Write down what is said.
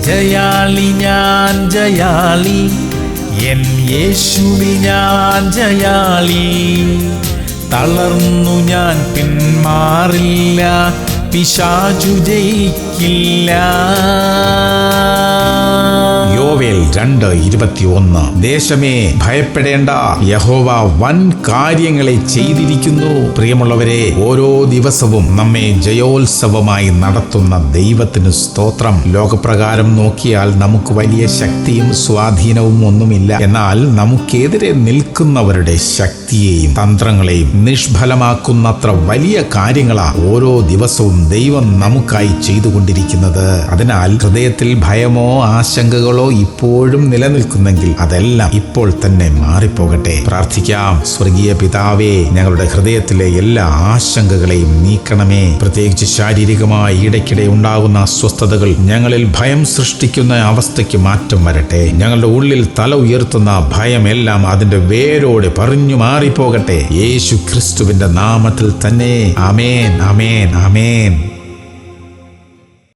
ജയാളി ഞാൻ ജയാളി, എൻ യേശുവിൽ ഞാൻ ജയാളി. തളർന്നു ഞാൻ പിന്മാറില്ല, പിശാചു ജയിക്കില്ല. യോവേൽ 2:21. ദേശമേ ഭയപ്പെടേണ്ട, യഹോവ വൻ കാര്യങ്ങളെ ചെയ്തിരിക്കുന്നു. പ്രിയമുള്ളവരെ, ഓരോ ദിവസവും നമ്മെ ജയോത്സവമായി നടത്തുന്ന ദൈവത്തിന് സ്തോത്രം. ലോകപ്രകാരം നോക്കിയാൽ നമുക്ക് വലിയ ശക്തിയും സ്വാധീനവും ഒന്നുമില്ല. എന്നാൽ നമുക്കെതിരെ നിൽക്കുന്നവരുടെ ശക്തിയെയും തന്ത്രങ്ങളെയും നിഷ്ഫലമാക്കുന്നത്ര വലിയ കാര്യങ്ങളാ ഓരോ ദിവസവും ദൈവം നമുക്കായി ചെയ്തുകൊണ്ടിരിക്കുന്നത്. അതിനാൽ ഹൃദയത്തിൽ ഭയമോ ആശങ്കകളോ ഇപ്പോഴും നിലനിൽക്കുന്നെങ്കിൽ അതെല്ലാം ഇപ്പോൾ തന്നെ മാറിപ്പോകട്ടെ. പ്രാർത്ഥിക്കാം. സ്വർഗീയ പിതാവേ, ഞങ്ങളുടെ ഹൃദയത്തിലെ എല്ലാ ആശങ്കകളെയും നീക്കണമേ. പ്രത്യേകിച്ച് ശാരീരികമായി ഇടയ്ക്കിടെ ഉണ്ടാകുന്ന അസ്വസ്ഥതകൾ, ഞങ്ങളിൽ ഭയം സൃഷ്ടിക്കുന്ന അവസ്ഥയ്ക്ക് മാറ്റം വരട്ടെ. ഞങ്ങളുടെ ഉള്ളിൽ തല ഉയർത്തുന്ന ഭയമെല്ലാം അതിന്റെ വേരോടെ പറഞ്ഞു മാറിപ്പോകട്ടെ. യേശു ക്രിസ്തുവിന്റെ നാമത്തിൽ തന്നെ. ആമേൻ, ആമേൻ, ആമേൻ.